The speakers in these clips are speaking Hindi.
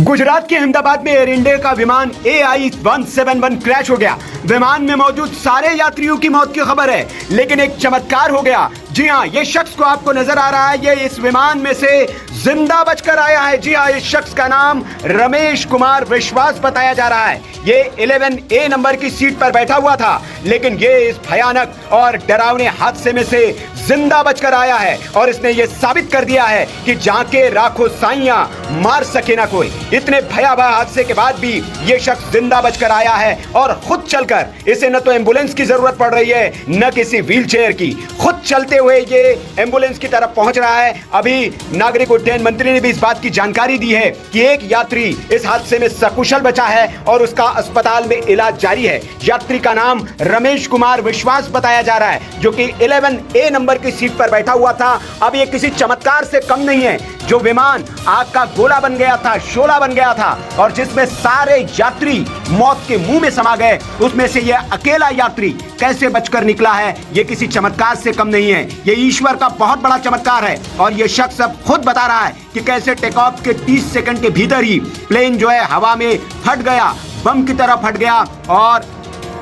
गुजरात के अहमदाबाद में एयर इंडिया का विमान AI-171 क्रैश हो गया। विमान में मौजूद सारे यात्रियों की मौत की खबर है, लेकिन एक चमत्कार हो गया। जी हाँ, ये शख्स को आपको नजर आ रहा है, ये इस विमान में से जिंदा बचकर आया है। जी हाँ, इस शख्स का नाम रमेश कुमार विश्वास बताया जा रहा है। ये 11A नंबर की सीट पर बैठा हुआ था, लेकिन ये इस भयानक और डरावने हादसे में से जिंदा बचकर आया है और इसने ये साबित कर दिया है कि जाके राखो साइयां मार सके ना कोई। इतने भयावह हादसे के बाद भी ये शख्स जिंदा बचकर आया है और खुद चलकर, इसे न तो एम्बुलेंस की जरूरत पड़ रही है न किसी व्हीलचेयर की, खुद चलते हुए ये एम्बुलेंस की तरफ पहुंच रहा है। अभी नागरिक उड्डयन मंत्री ने भी इस बात की जानकारी दी है कि एक यात्री इस हादसे में सकुशल बचा है और उसका अस्पताल में इलाज जारी है। यात्री का नाम रमेश कुमार विश्वास बताया जा रहा है, जो कि 11A नंबर की सीट पर बैठा हुआ था। अब ये किसी चमत्कार से कम नहीं है। जो विमान आग का गोला बन गया था, शोला बन गया था और जिसमें सारे यात्री मौत के मुंह में समा गए, उसमें से यह अकेला यात्री कैसे बचकर निकला है, यह किसी चमत्कार से कम नहीं है। यह ईश्वर का बहुत बड़ा चमत्कार है और यह शख्स अब खुद बता रहा है कि कैसे टेक ऑफ के 30 सेकंड के भीतर ही प्लेन जो है हवा में फट गया, बम की तरह फट गया और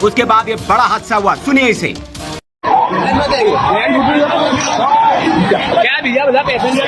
उसके बाद ये बड़ा हादसा हुआ। सुनिए इसे। क्या भैया बता पैसेंजर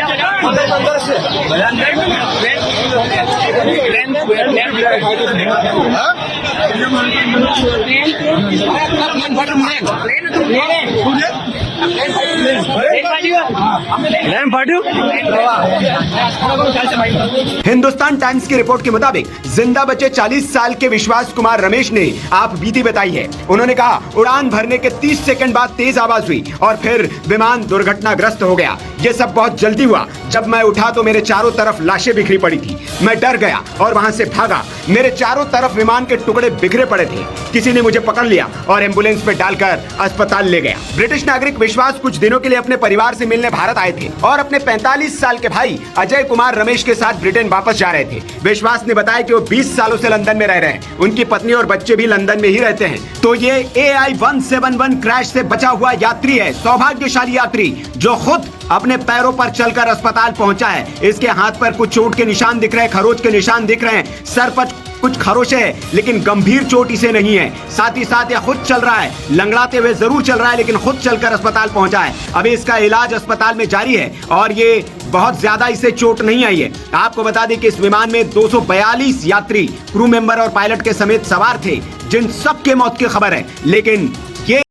हिंदुस्तान टाइम्स की रिपोर्ट के मुताबिक जिंदा बचे 40 साल के विश्वास कुमार रमेश ने आप बीती बताई है। उन्होंने कहा, उड़ान भरने के 30 सेकंड बाद तेज आवाज हुई और फिर विमान दुर्घटनाग्रस्त हो गया। ये सब बहुत जल्दी हुआ। जब मैं उठा तो मेरे चारों तरफ लाशें बिखरी पड़ी थी। मैं डर गया और वहां से भागा। मेरे चारों तरफ विमान के टुकड़े बिखरे पड़े थे। किसी ने मुझे पकड़ लिया और एम्बुलेंस में डालकर अस्पताल ले गया। ब्रिटिश नागरिक विश्वास कुछ दिनों के लिए अपने परिवार से मिलने भारत आए थे और अपने 45 साल के भाई अजय कुमार रमेश के साथ ब्रिटेन वापस जा रहे थे। विश्वास ने बताया कि वो 20 सालों से लंदन में रह रहे हैं। उनकी पत्नी और बच्चे भी लंदन में ही रहते हैं। तो ये AI-171 क्रैश से बचा हुआ यात्री है, सौभाग्यशाली यात्री, जो खुद अपने पैरों पर चलकर अस्पताल पहुंचा है। इसके हाथ पर कुछ चोट के निशान दिख रहे हैं, खरोच के निशान दिख रहे हैं, सर पर कुछ खरोच है, लेकिन गंभीर चोट इसे नहीं है। साथ ही साथ यह खुद चल रहा है, लंगड़ाते हुए जरूर चल रहा है, लेकिन खुद चलकर अस्पताल पहुंचा है। अभी इसका इलाज अस्पताल में जारी है और ये बहुत ज्यादा इसे चोट नहीं आई है। आपको बता दें कि इस विमान में 242 यात्री, क्रू मेंबर और पायलट के समेत सवार थे, जिन सबके मौत की खबर है, लेकिन